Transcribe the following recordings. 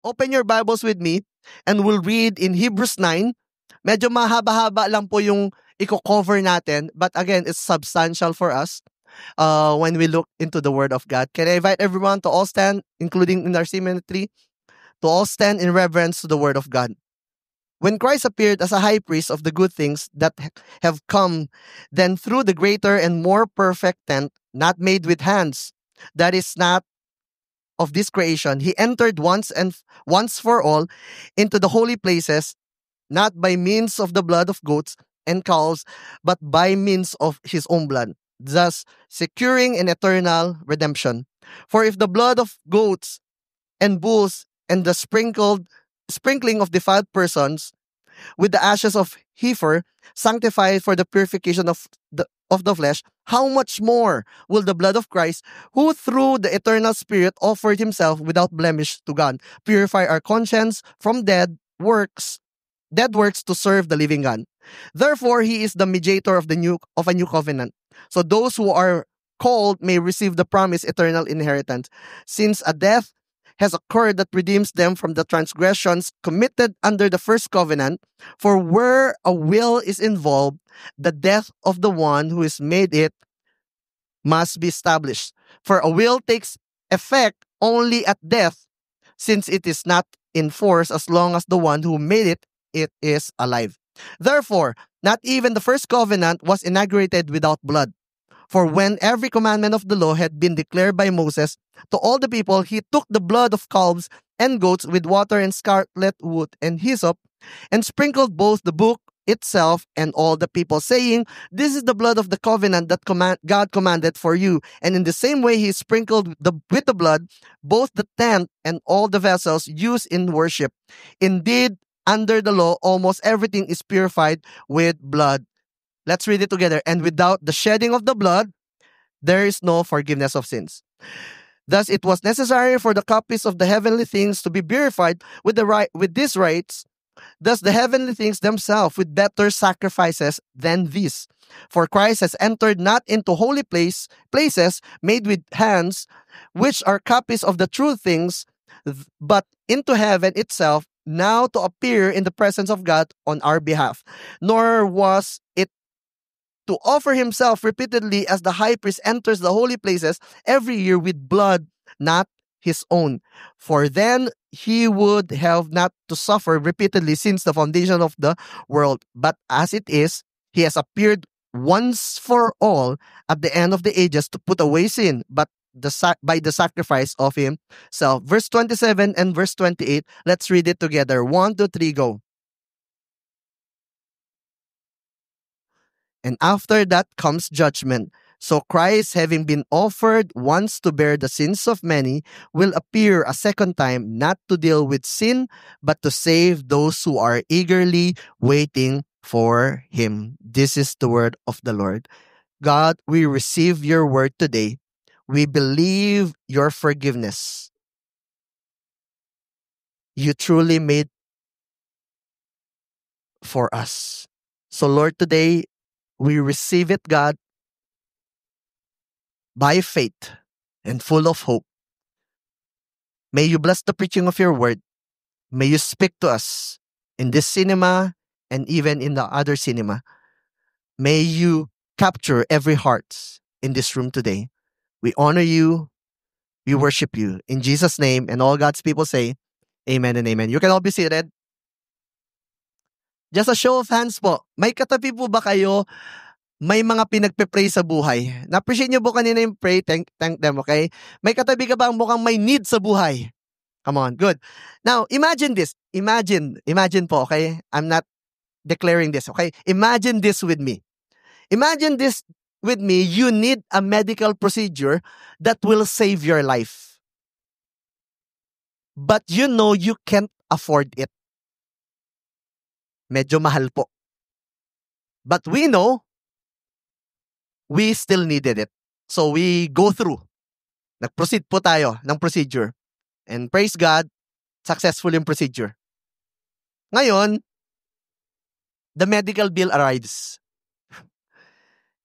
open your Bibles with me and we'll read in Hebrews 9. Medyo mahaba-haba lang po yung i-cover natin, but again, it's substantial for us when we look into the Word of God. Can I invite everyone to all stand, including in our cemetery, to all stand in reverence to the Word of God? When Christ appeared as a high priest of the good things that have come, then through the greater and more perfect tent, not made with hands, that is not of this creation, he entered once for all into the holy places, not by means of the blood of goats and calves, but by means of his own blood, thus securing an eternal redemption. For if the blood of goats and bulls and the sprinkling of defiled persons with the ashes of heifer sanctified for the purification of the flesh, how much more will the blood of Christ, who through the eternal Spirit offered himself without blemish to God, purify our conscience from dead works to serve the living God. Therefore, he is the mediator of a new covenant. So those who are called may receive the promised eternal inheritance, since a death has occurred that redeems them from the transgressions committed under the first covenant. For where a will is involved, the death of the one who has made it must be established. For a will takes effect only at death, since it is not in force as long as the one who made it is alive. Therefore, not even the first covenant was inaugurated without blood. For when every commandment of the law had been declared by Moses to all the people, he took the blood of calves and goats with water and scarlet wood and hyssop, and sprinkled both the book itself and all the people, saying, "This is the blood of the covenant that God commanded for you." And in the same way he sprinkled with the blood both the tent and all the vessels used in worship. Indeed, under the law, almost everything is purified with blood. Let's read it together. And without the shedding of the blood, there is no forgiveness of sins. Thus, it was necessary for the copies of the heavenly things to be purified with these rites. Thus, the heavenly things themselves with better sacrifices than these. For Christ has entered not into holy places made with hands, which are copies of the true things, but into heaven itself, now to appear in the presence of God on our behalf. Nor was it to offer himself repeatedly as the high priest enters the holy places every year with blood not his own. For then he would have not to suffer repeatedly since the foundation of the world. But as it is, he has appeared once for all at the end of the ages to put away sin, but by the sacrifice of himself. Verse 27 and verse 28, let's read it together. 1, 2, 3, go. And after that comes judgment. So Christ, having been offered once to bear the sins of many, will appear a second time, not to deal with sin, but to save those who are eagerly waiting for him. This is the word of the Lord. God, we receive your word today. We believe your forgiveness. You truly made for us. So Lord, today, we receive it, God, by faith and full of hope. May you bless the preaching of your word. May you speak to us in this cinema and even in the other cinema. May you capture every heart in this room today. We honor you. We worship you. In Jesus' name, and all God's people say, amen and amen. You can all be seated. Just a show of hands po. May katabi po ba kayo may mga pinagpe-pray sa buhay? Na-appreciate niyo po kanina yung pray, thank them, okay? May katabi ka ba ang mukhang may need sa buhay? Come on, good. Now, imagine this. Imagine po, okay? I'm not declaring this, okay? Imagine this with me. Imagine this with me. You need a medical procedure that will save your life. But you know you can't afford it. Medyo mahal po. But we know we still needed it. So we go through. Nag-proceed po tayo ng procedure. And praise God, successful yung procedure. Ngayon, the medical bill arrives.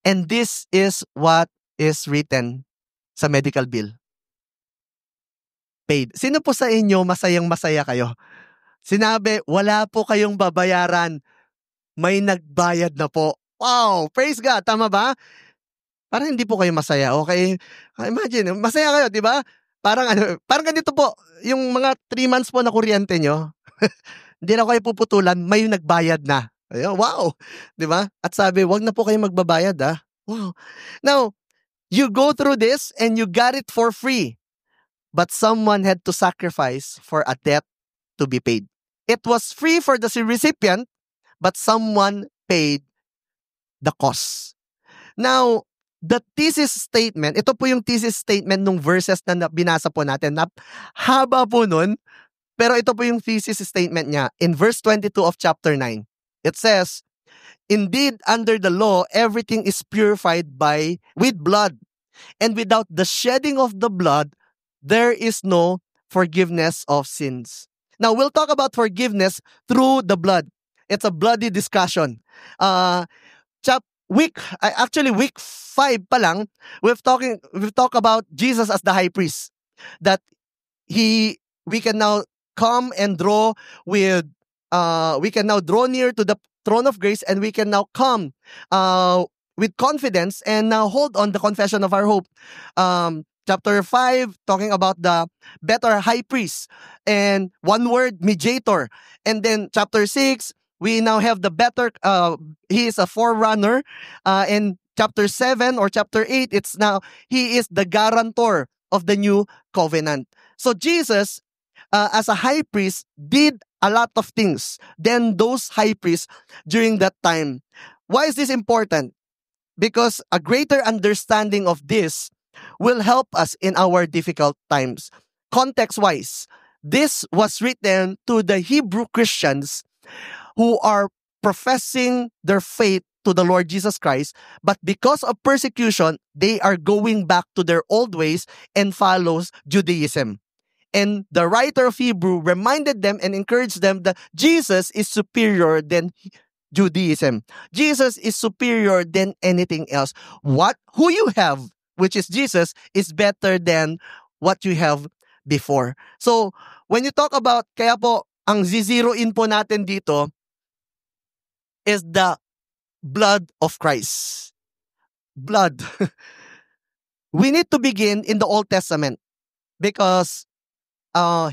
And this is what is written sa medical bill. paid. Sino po sa inyo masayang-masaya kayo? Sinabi, wala po kayong babayaran. May nagbayad na po. Wow! Praise God! Tama ba? Parang hindi po kayo masaya, okay? Imagine, masaya kayo, di ba? Parang ganito po, yung mga 3 months po na kuryente nyo, hindi na kayo puputulan, may nagbayad na. Ayun, wow! Di ba? At sabi, wag na po kayo magbabayad, ah. Wow. Now, you go through this and you got it for free. But someone had to sacrifice for a debt to be paid. It was free for the recipient, but someone paid the cost. Now, the thesis statement, ito po yung thesis statement nung verses na binasa po natin. Haba po nun, pero ito po yung thesis statement niya. In verse 22 of chapter 9, it says, "Indeed, under the law, everything is purified with blood. And without the shedding of the blood, there is no forgiveness of sins." Now, we'll talk about forgiveness through the blood. It's a bloody discussion. Week 5 pa lang, we've talked about Jesus as the high priest. That we can now come and draw with, we can now draw near to the throne of grace, and we can now come with confidence and now hold on the confession of our hope. Chapter 5, talking about the better high priest, and one word, mediator. And then chapter 6, we now have the better, he is a forerunner. In chapter 7 or chapter 8, it's now, he is the guarantor of the new covenant. So Jesus, as a high priest, did a lot of things than those high priests during that time. Why is this important? Because a greater understanding of this will help us in our difficult times. Context-wise, this was written to the Hebrew Christians who are professing their faith to the Lord Jesus Christ, but because of persecution, they are going back to their old ways and follows Judaism. And the writer of Hebrew reminded them and encouraged them that Jesus is superior than Judaism. Jesus is superior than anything else. Who you have, which is Jesus, is better than what you have before. So, when you talk about, kaya po, ang zero in po natin dito is the blood of Christ. Blood. We need to begin in the Old Testament because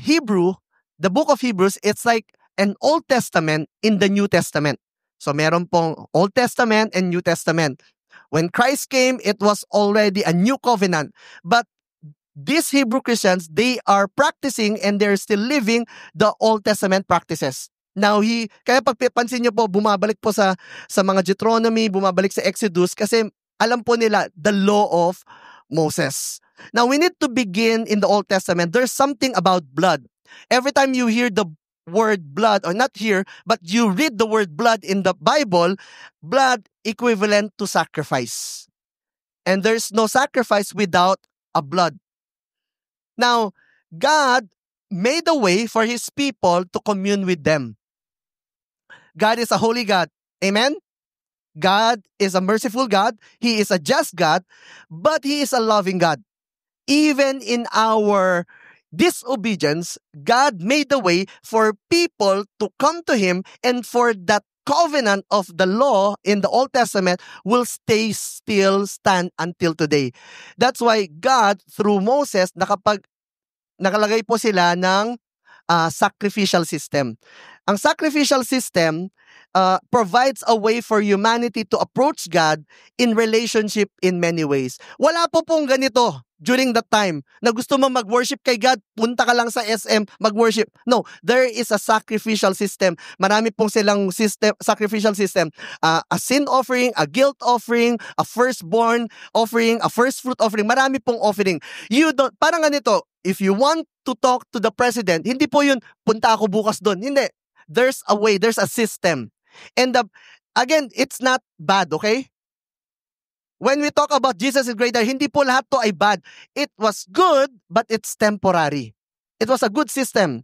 Hebrew, the book of Hebrews, it's like an Old Testament in the New Testament. So meron pong Old Testament and New Testament. When Christ came, it was already a new covenant. But these Hebrew Christians, they are practicing and they're still living the Old Testament practices. Now, kaya pagpansin nyo po, bumabalik po sa mga Deuteronomy, bumabalik sa Exodus, kasi alam po nila the law of Moses. Now, we need to begin in the Old Testament. There's something about blood. Every time you hear the word blood, or not here, but you read the word blood in the Bible, blood equivalent to sacrifice. And there's no sacrifice without a blood. Now, God made a way for His people to commune with them. God is a holy God. Amen? God is a merciful God. He is a just God, but He is a loving God. Even in our disobedience, God made a way for people to come to Him, and for that covenant of the law in the Old Testament will still stand until today. That's why God, through Moses, nakalagay po sila ng sacrificial system. Ang sacrificial system provides a way for humanity to approach God in relationship in many ways. Wala po pong ganito during that time na gusto mo mag-worship kay God, punta ka lang sa SM, mag-worship. No, there is a sacrificial system. Marami pong silang sacrificial system. A sin offering, a guilt offering, a firstborn offering, a first fruit offering. Marami pong offering. Parang ganito, if you want to talk to the president, hindi po yun, punta ako bukas doon. Hindi. There's a way, there's a system. And again, it's not bad, okay? When we talk about Jesus is greater, hindi po lahat to ay bad. It was good, but it's temporary. It was a good system.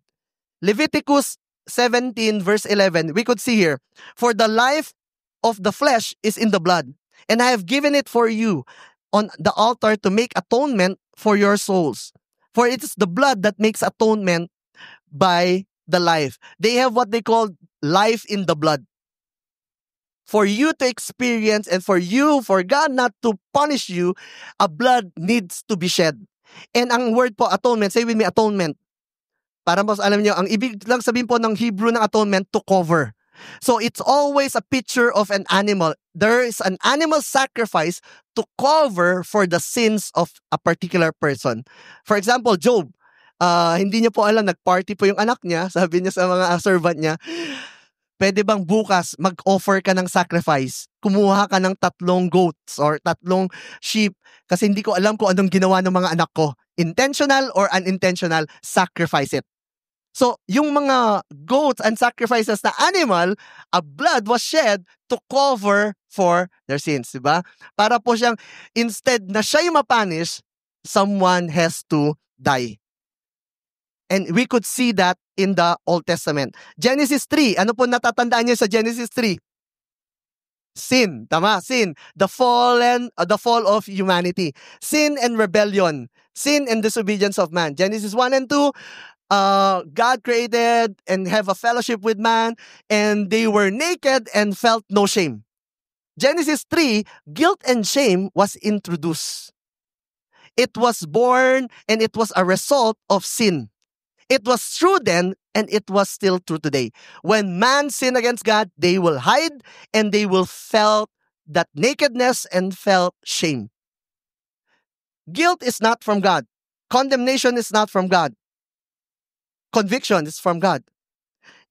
Leviticus 17 verse 11, we could see here, "For the life of the flesh is in the blood, and I have given it for you on the altar to make atonement for your souls. For it is the blood that makes atonement by the life. They have what they call life in the blood. For you to experience and for God not to punish you, a blood needs to be shed. And ang word po, atonement, say with me, atonement. Para mas alam niyo, ang ibig lang sabihin po ng Hebrew ng atonement, to cover. So it's always a picture of an animal. There is an animal sacrifice to cover for the sins of a particular person. For example, Job, hindi niya po alam, nagparty po yung anak niya, sabi niya sa mga servant niya, pwede bang bukas mag-offer ka ng sacrifice? Kumuha ka ng 3 goats or 3 sheep kasi hindi ko alam kung anong ginawa ng mga anak ko. Intentional or unintentional, sacrifice it. So, yung mga goats and sacrifices na animal, a blood was shed to cover for their sins, diba? Para po siyang, instead na siya yung mapunish, someone has to die. And we could see that in the Old Testament. Genesis 3, ano po natatandaan niyo sa Genesis 3? Sin, tama, sin. The fall of humanity. Sin and rebellion. Sin and disobedience of man. Genesis 1 and 2, God created and have a fellowship with man, and they were naked and felt no shame. Genesis 3, guilt and shame was introduced. It was born and it was a result of sin. It was true then, and it was still true today. When man sinned against God, they will hide and they will felt that nakedness and felt shame. Guilt is not from God. Condemnation is not from God. Conviction is from God.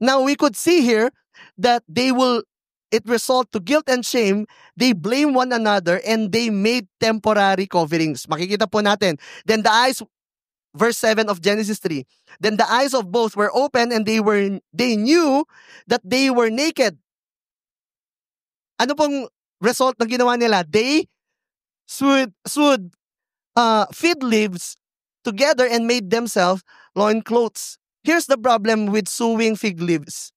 Now we could see here that it result to guilt and shame. They blame one another and they made temporary coverings. Makikita po natin. Then the eyes, verse 7 of Genesis 3. Then the eyes of both were open and they knew that they were naked. Ano pong result ng ginawa nila? They sewed fig leaves together and made themselves loincloths. Here's the problem with sewing fig leaves.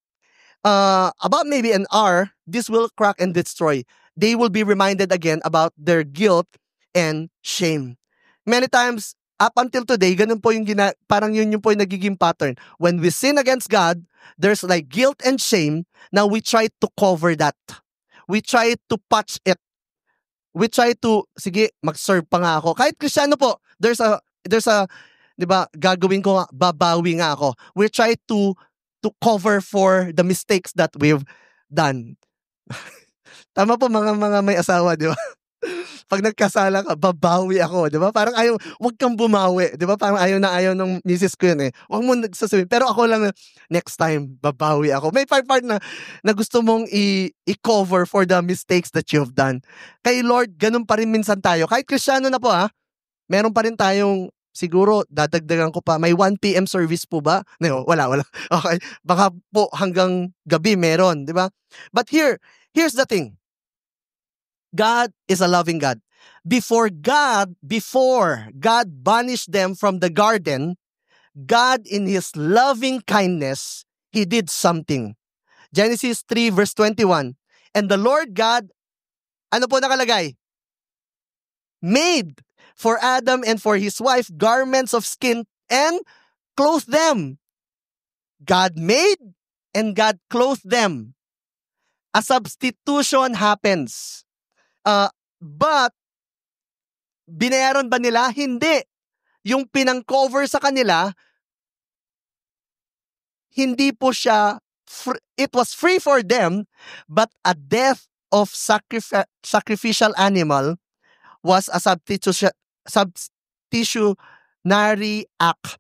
About maybe an hour, this will crack and destroy. They will be reminded again about their guilt and shame. Many times, up until today, ganun po yung parang yun yung po yung nagiging pattern. When we sin against God, there's like guilt and shame. Now we try to cover that. We try to patch it. We try to, sige, mag-serve pa nga ako. Kahit Kristiyano po, there's a, di ba, gagawin ko nga, babawi nga ako. We try to cover for the mistakes that we've done. Tama po mga may asawa, di ba? Pag nagkasala ka, babawi ako, di ba? Parang ayaw, wag kang bumawi, di ba? Parang ayaw ng misis ko yun eh. Wag mo nagsasabihin. Pero ako lang, next time, babawi ako. May part na gusto mong i-cover for the mistakes that you've done. Kay Lord, ganun pa rin minsan tayo. Kahit Kristiyano na po meron pa rin tayong, siguro, dadagdagan ko pa, may 1 p.m. service po ba? No, wala. Okay, baka po hanggang gabi meron, di ba? But here's the thing. God is a loving God. Before God banished them from the garden, God in His loving kindness, He did something. Genesis 3 verse 21. And the Lord God, ano po nakalagay? Made for Adam and for his wife garments of skin and clothed them. God made and God clothed them. A substitution happens. But, binayaran ba nila? Hindi. Yung pinang-cover sa kanila, hindi po siya, it was free for them, but a death of sacrificial animal was a substitutionary act.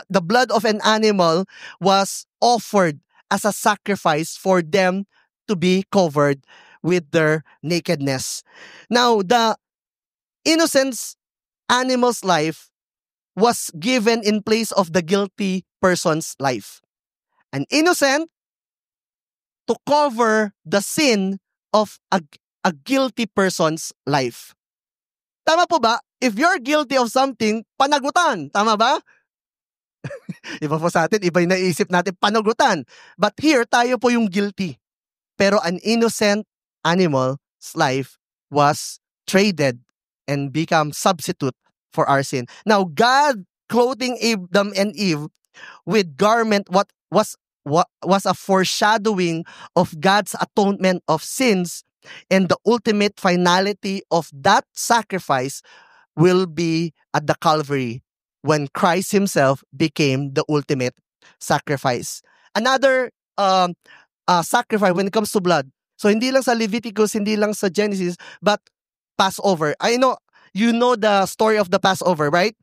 The blood of an animal was offered as a sacrifice for them to be covered with their nakedness. Now, the innocent animal's life was given in place of the guilty person's life. An innocent to cover the sin of a guilty person's life. Tama po ba? If you're guilty of something, panagutan. Tama ba? Iba po sa atin, iba yung naisip natin, panagutan. But here, tayo po yung guilty. Pero an innocent animal's life was traded and become substitute for our sin. Now, God clothing Adam and Eve with garment what was a foreshadowing of God's atonement of sins, and the ultimate finality of that sacrifice will be at the Calvary when Christ himself became the ultimate sacrifice. Another sacrifice when it comes to blood. So hindi lang sa Leviticus, hindi lang sa Genesis, but Passover. I know you know the story of the Passover, right?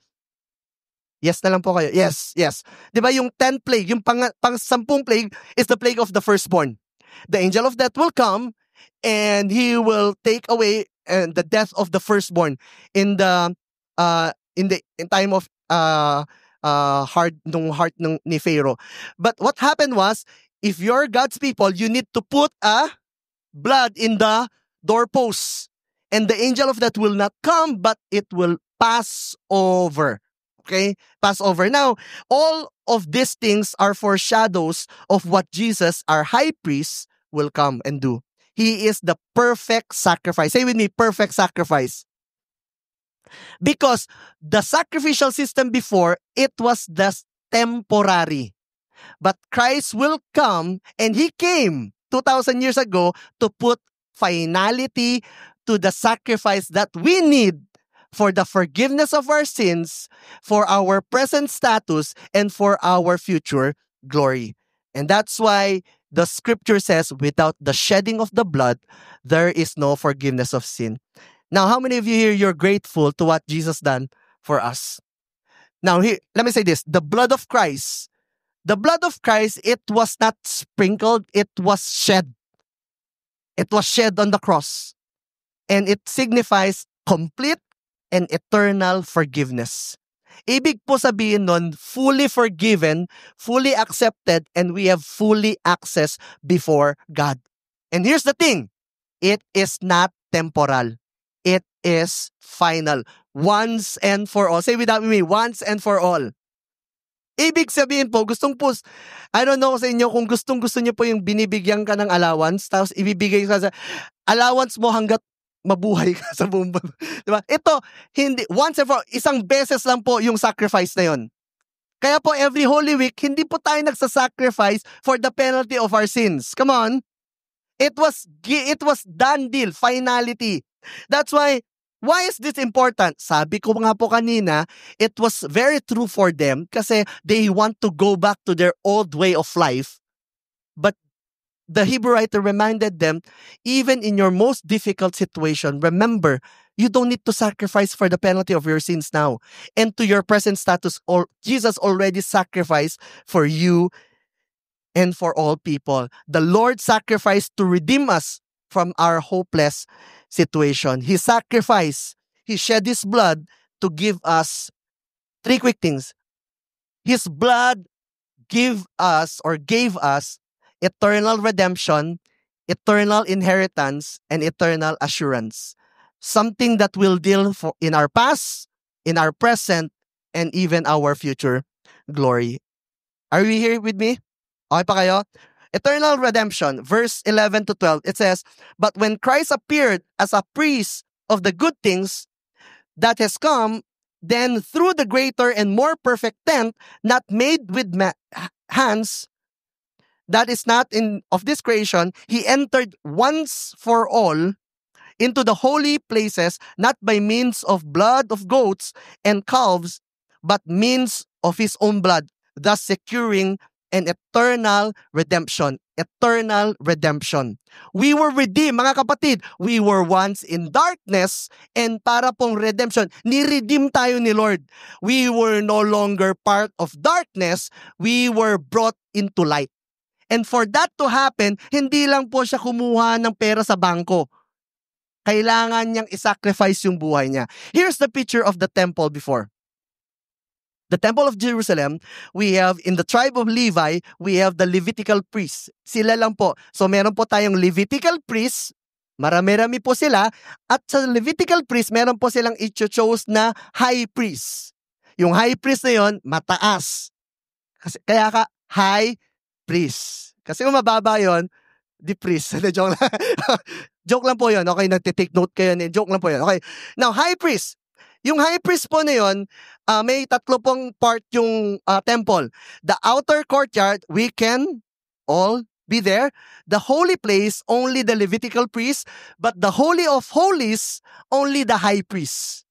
Yes na lang po kayo. Yes, yes. 'Di ba yung 10th plague, yung pang 10 plague is the plague of the firstborn. The angel of death will come and he will take away the death of the firstborn in the in time of heart ni Pharaoh. But what happened was, if you're God's people, you need to put a blood in the doorposts. And the angel of death will not come, but it will pass over. Okay? Pass over. Now, all of these things are foreshadows of what Jesus, our high priest, will come and do. He is the perfect sacrifice. Say with me, perfect sacrifice. Because the sacrificial system before, it was just temporary. But Christ will come, and He came 2,000 years ago to put finality to the sacrifice that we need for the forgiveness of our sins, for our present status, and for our future glory. And that's why the scripture says, without the shedding of the blood, there is no forgiveness of sin. Now, how many of you here, you're grateful to what Jesus done for us? Now, here, let me say this. The blood of Christ, it was not sprinkled, it was shed. It was shed on the cross. And it signifies complete and eternal forgiveness. Ibig po sabihin nun, fully forgiven, fully accepted, and we have fully access before God. And here's the thing, it is not temporal. It is final. Once and for all. Say without me, once and for all. Ibig sabihin po, I don't know sa inyo kung gusto niyo po yung binibigyan ka ng allowance, tapos ibibigay ka sa allowance mo hanggat mabuhay ka sa buong mundo. Diba? Ito, hindi, once and for all, isang beses lang po yung sacrifice na yon. Kaya po every Holy Week, hindi po tayo nagsasacrifice for the penalty of our sins. Come on. It was done deal, finality. That's why is this important? Sabi ko nga po kanina, it was very true for them kasi they want to go back to their old way of life. But the Hebrew writer reminded them, even in your most difficult situation, remember, you don't need to sacrifice for the penalty of your sins now. And to your present status, Jesus already sacrificed for you and for all people. The Lord sacrificed to redeem us from our hopeless situation. He sacrificed. He shed His blood to give us three quick things. His blood gave us eternal redemption, eternal inheritance, and eternal assurance. Something that will deal in our past, in our present, and even our future glory. Are we here with me? Okay pa kayo? Eternal redemption, verse 11 to 12, it says, "But when Christ appeared as a priest of the good things that has come, then through the greater and more perfect tent, not made with hands, that is not of this creation, He entered once for all into the holy places, not by means of blood of goats and calves, but means of His own blood, thus securing an eternal redemption." Eternal redemption. We were redeemed, mga kapatid. We were once in darkness, and para pong redemption, ni-redeem tayo ni Lord. We were no longer part of darkness. We were brought into light. And for that to happen, hindi lang po siya kumuha ng pera sa bangko. Kailangan niyang isacrifice yung buhay niya. Here's the picture of the temple before. The temple of Jerusalem, we have in the tribe of Levi, we have the Levitical priests. Sila lang po. So meron po tayong Levitical priests, marami-rami po sila, at sa Levitical priests, meron po silang i-chose na high priest. Yung high priest na yon, mataas. Kaya ka, high priest. Kasi kung mababa yon, the priest. Joke lang. Joke lang po yun. Okay, nagtitake note kayo. Joke lang po yun. Okay. Now, high priest. Yung high priest po na yun, may tatlo pong part yung temple. The outer courtyard, we can all be there. The holy place, only the Levitical priest. But the Holy of Holies, only the high priest.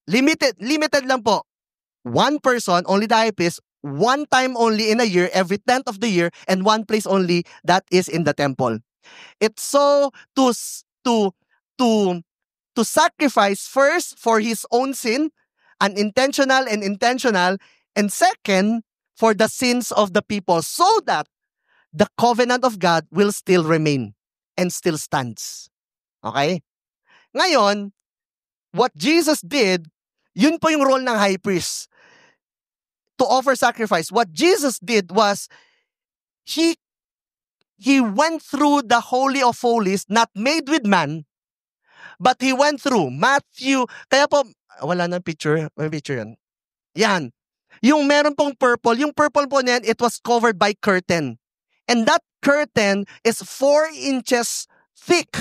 Limited lang po. One person, only the high priest, one time only in a year, every 10th of the year, and one place only, that is in the temple. It's so to sacrifice first for his own sin, unintentional and intentional, and second, for the sins of the people, so that the covenant of God will still remain and still stands. Okay? Ngayon, what Jesus did, yun po yung role ng high priest. To offer sacrifice. What Jesus did was, He went through the Holy of Holies, not made with man, but He went through Matthew. Kaya po, wala nang picture. May picture yan. Yan. Yung meron pong purple, yung purple po niyan, it was covered by curtain. And that curtain is 4 inches thick.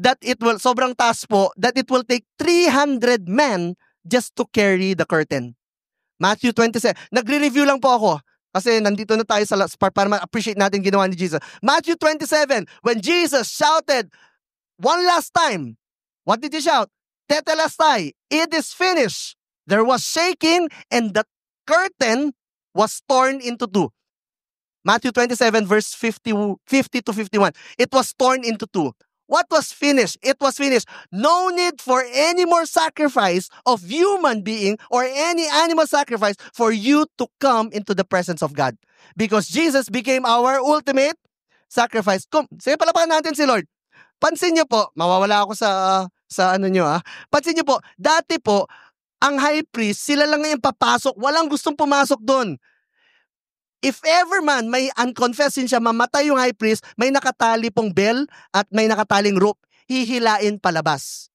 That it will, sobrang taas po, that it will take 300 men just to carry the curtain. Matthew 27. Nagre-review lang po ako. Kasi nandito na tayo sa last part para ma-appreciate natin ginawa ni Jesus. Matthew 27. When Jesus shouted one last time, what did he shout? Tetelestai, it is finished. There was shaking and the curtain was torn into two. Matthew 27 verse 50 to 51. It was torn into two. What was finished? It was finished. No need for any more sacrifice of human being or any animal sacrifice for you to come into the presence of God. Because Jesus became our ultimate sacrifice. Sige, palapakan natin si Lord. Pansin niyo po, mawawala ako sa ano niyo Pansin niyo po, dati po, ang high priest, sila lang ngayon papasok. Walang gustong pumasok doon. If ever man may unconfessed sin siya, mamatay yung high priest, may nakatali pong bell at may nakataling rope, hihilain palabas.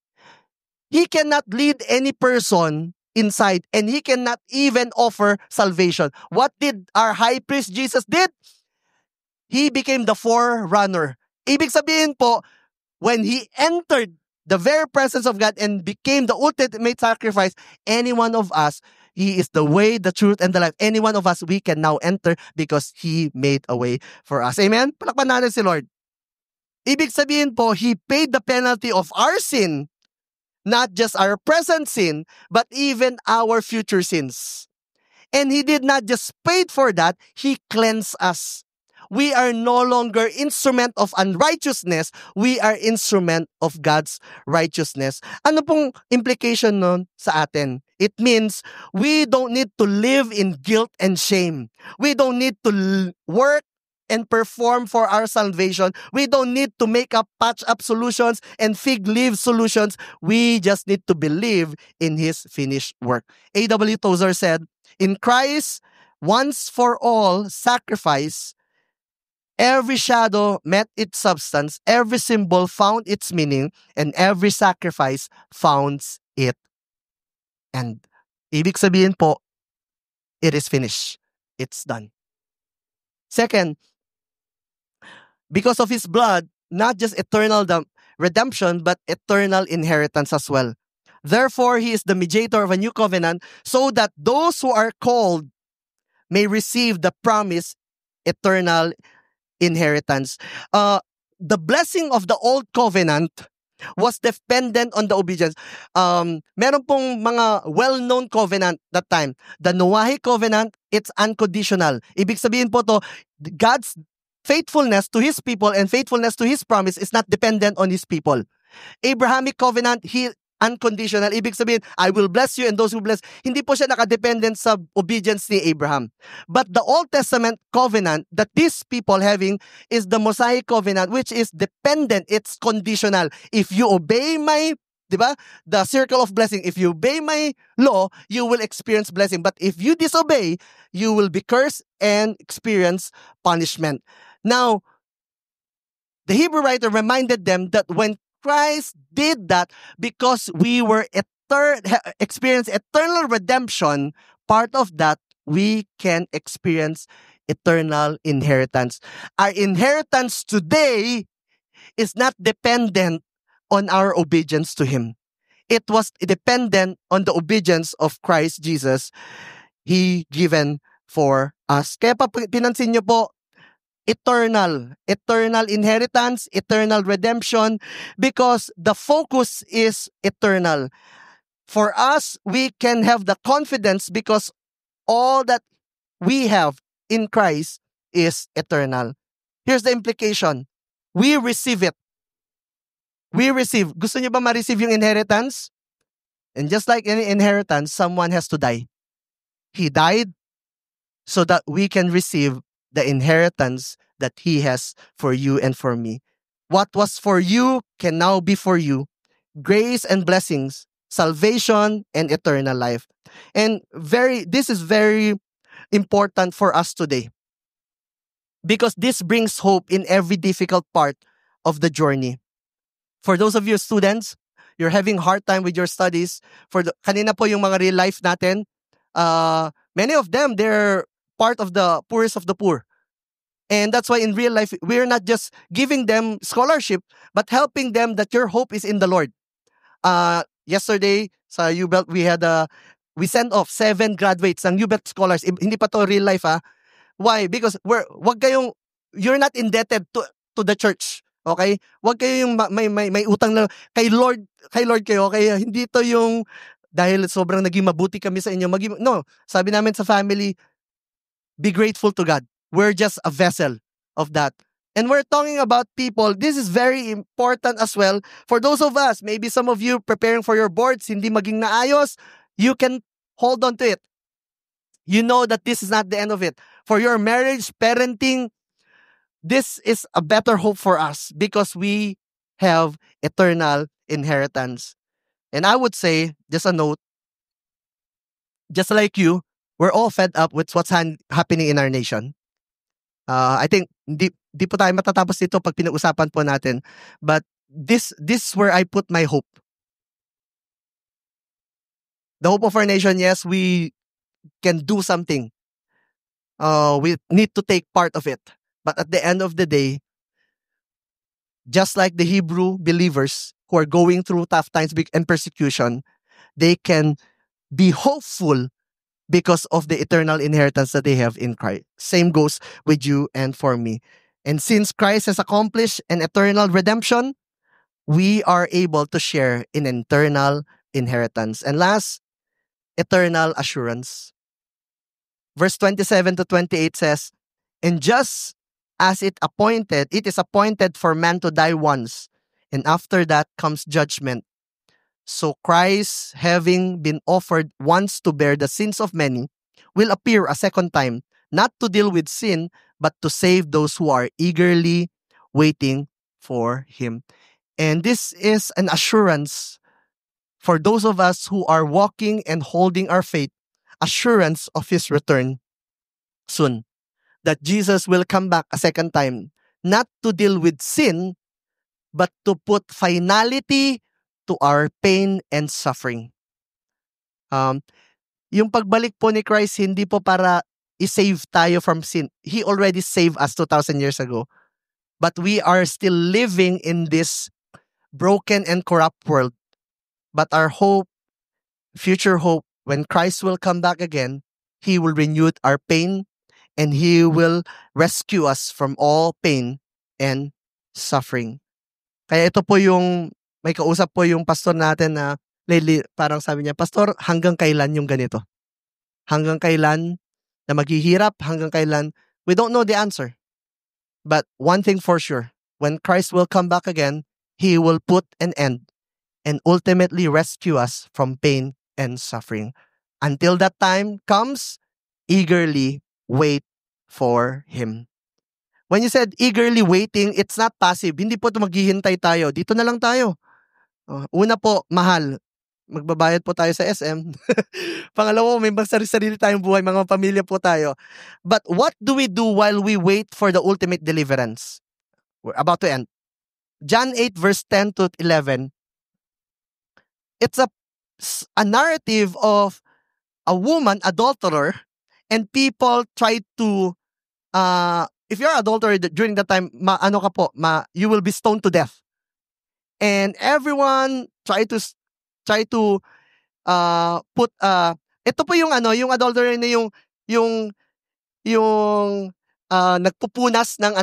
He cannot lead any person inside and he cannot even offer salvation. What did our high priest Jesus did? He became the forerunner. Ibig sabihin po, when he entered the very presence of God and became the ultimate sacrifice, any one of us, He is the way, the truth, and the life. Any one of us, we can now enter because He made a way for us. Amen? Palakpan natin si Lord. Ibig sabihin po, He paid the penalty of our sin, not just our present sin, but even our future sins. And He did not just pay for that, He cleansed us. We are no longer instrument of unrighteousness. We are instrument of God's righteousness. Ano pong implication nun sa atin? It means we don't need to live in guilt and shame. We don't need to work and perform for our salvation. We don't need to make up patch-up solutions and fig leaf solutions. We just need to believe in His finished work. A.W. Tozer said, in Christ, once for all sacrifice, every shadow met its substance, every symbol found its meaning, and every sacrifice found it. And ibig sabihin po, it is finished. It's done. Second, because of His blood, not just eternal redemption, but eternal inheritance as well. Therefore, He is the mediator of a new covenant, so that those who are called may receive the promised eternal inheritance. The blessing of the old covenant was dependent on the obedience. Meron pong mga well-known covenant that time. The Noahic covenant, it's unconditional. Ibig sabihin po to, God's faithfulness to His people and faithfulness to His promise is not dependent on His people. Abrahamic covenant, unconditional. Ibig sabihin, I will bless you and those who bless. Hindi po siya nakadependent sa obedience ni Abraham. But the Old Testament covenant that these people having is the Mosaic covenant, which is dependent. It's conditional. If you obey my, diba? The circle of blessing. If you obey my law, you will experience blessing. But if you disobey, you will be cursed and experience punishment. Now, the Hebrew writer reminded them that when Christ did that, because we were experience eternal redemption, part of that, we can experience eternal inheritance. Our inheritance today is not dependent on our obedience to Him. It was dependent on the obedience of Christ Jesus He given for us. Kaya pa pinansin niyo po, eternal inheritance, eternal redemption, because the focus is eternal. For us, we can have the confidence because all that we have in Christ is eternal. Here's the implication. We receive it. We receive. Gusto niyo ba ma-receive yung inheritance? And just like any inheritance, someone has to die. He died so that we can receive the inheritance that He has for you and for me. What was for you can now be for you. Grace and blessings, salvation and eternal life. And this is very important for us today, because this brings hope in every difficult part of the journey. For those of you students, you're having hard time with your studies. Kanina po yung mga real life natin, many of them, they're part of the poorest of the poor. And that's why in real life, we're not just giving them scholarship, but helping them that your hope is in the Lord. Yesterday, sa UBELT, we sent off 7 graduates ng UBELT scholars. Hindi pa to real life, ha? Why? Because you're not indebted to the church. Okay? Wag kayo yung may utang na kay Lord kayo. Kaya hindi to yung dahil sobrang naging mabuti kami sa inyo. No, sabi namin sa family, be grateful to God. We're just a vessel of that. And we're talking about people. This is very important as well. For those of us, maybe some of you preparing for your boards, hindi maging naayos, you can hold on to it. You know that this is not the end of it. For your marriage, parenting, this is a better hope for us because we have eternal inheritance. And I would say, just a note, just like you, we're all fed up with what's happening in our nation. I think di po tayo matatapos dito pag pinag-usapan po natin. But this is where I put my hope. The hope of our nation, yes, we can do something. We need to take part of it. But at the end of the day, just like the Hebrew believers who are going through tough times and persecution, they can be hopeful because of the eternal inheritance that they have in Christ. Same goes with you and for me. And since Christ has accomplished an eternal redemption, we are able to share in an eternal inheritance. And last, eternal assurance. Verse 27 to 28 says, and just as it is appointed for man to die once, and after that comes judgment. So Christ, having been offered once to bear the sins of many, will appear a second time, not to deal with sin, but to save those who are eagerly waiting for Him. And this is an assurance for those of us who are walking and holding our faith, assurance of His return soon. That Jesus will come back a second time, not to deal with sin, but to put finality to our pain and suffering. Yung pagbalik po ni Christ, hindi po para i-save tayo from sin. He already saved us 2,000 years ago. But we are still living in this broken and corrupt world. But our hope, future hope, when Christ will come back again, He will renew our pain and He will rescue us from all pain and suffering. Kaya ito po yung, may kausap po yung pastor natin na lately, parang sabi niya, Pastor, hanggang kailan yung ganito? Hanggang kailan na maghihirap? Hanggang kailan? We don't know the answer. But one thing for sure, when Christ will come back again, He will put an end and ultimately rescue us from pain and suffering. Until that time comes, eagerly wait for Him. When you said eagerly waiting, it's not passive. Hindi po ito maghihintay tayo. Dito na lang tayo. Una po, mahal. Magbabayad po tayo sa SM. Pangalawa, may sarili tayong buhay. Mga pamilya po tayo. But what do we do while we wait for the ultimate deliverance? We're about to end. John 8 verse 10 to 11. It's a narrative of a woman, adulterer, and people try to if you're adulterer during that time, you will be stoned to death. And everyone try to try to put ito po yung yung adulterer na yung nagpupunas ng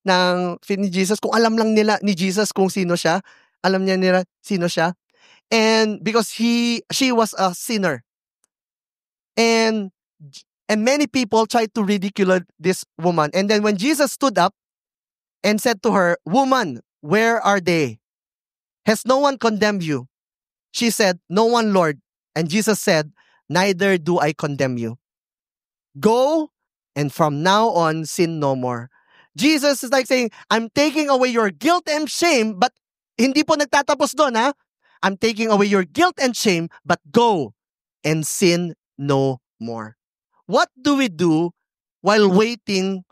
ng feet ni Jesus, kung alam lang nila ni Jesus kung sino siya. Alam niya nila sino siya. And because she was a sinner. And many people tried to ridicule this woman. And then when Jesus stood up and said to her, "Woman, where are they? Has no one condemned you?" She said, "No one, Lord." And Jesus said, "Neither do I condemn you. Go, and from now on, sin no more." Jesus is like saying, I'm taking away your guilt and shame, but hindi po nagtatapos doon, ha? I'm taking away your guilt and shame, but go and sin no more. What do we do while waiting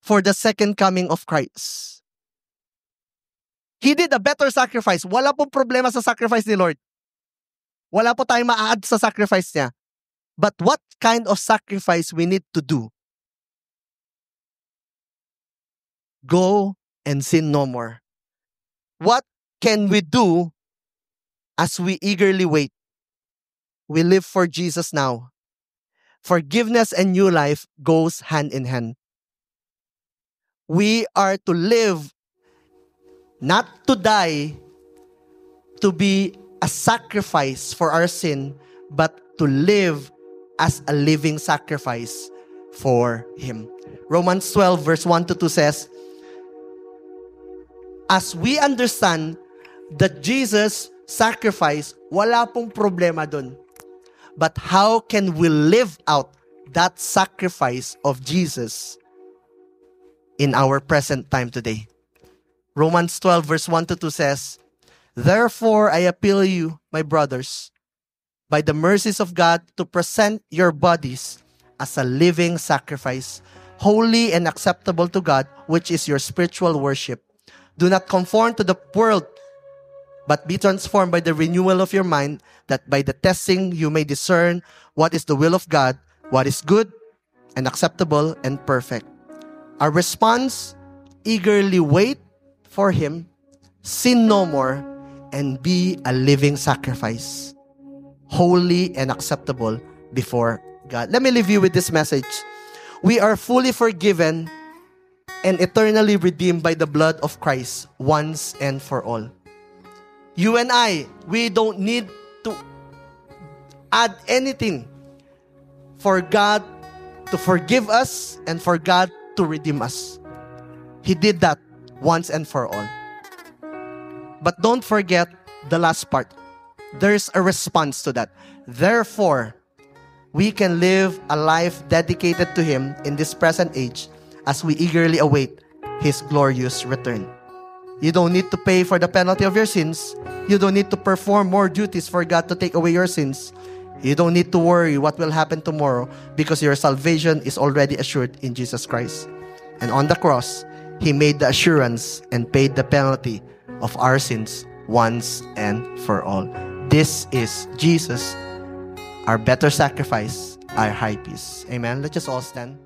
for the second coming of Christ? He did a better sacrifice. Wala pong problema sa sacrifice ni Lord. Wala po tayong ma-add sa sacrifice niya. But what kind of sacrifice we need to do? Go and sin no more. What can we do as we eagerly wait? We live for Jesus now. Forgiveness and new life goes hand in hand. We are to live, not to die, to be a sacrifice for our sin, but to live as a living sacrifice for Him. Romans 12 verse 1 to 2 says, as we understand that Jesus sacrifice, wala pong problema dun. But how can we live out that sacrifice of Jesus in our present time today? Romans 12 verse 1 to 2 says, therefore I appeal you, my brothers, by the mercies of God, to present your bodies as a living sacrifice, holy and acceptable to God, which is your spiritual worship. Do not conform to the world, but be transformed by the renewal of your mind, that by the testing you may discern what is the will of God, what is good and acceptable and perfect. Our response, eagerly wait for Him, sin no more, and be a living sacrifice, holy and acceptable before God. Let me leave you with this message. We are fully forgiven and eternally redeemed by the blood of Christ once and for all. You and I, we don't need to add anything for God to forgive us and for God to redeem us. He did that once and for all. But don't forget the last part. There's a response to that. Therefore, we can live a life dedicated to Him in this present age as we eagerly await His glorious return. You don't need to pay for the penalty of your sins. You don't need to perform more duties for God to take away your sins. You don't need to worry what will happen tomorrow, because your salvation is already assured in Jesus Christ. And on the cross, He made the assurance and paid the penalty of our sins once and for all. This is Jesus, our better sacrifice, our high peace. Amen. Let's just all stand.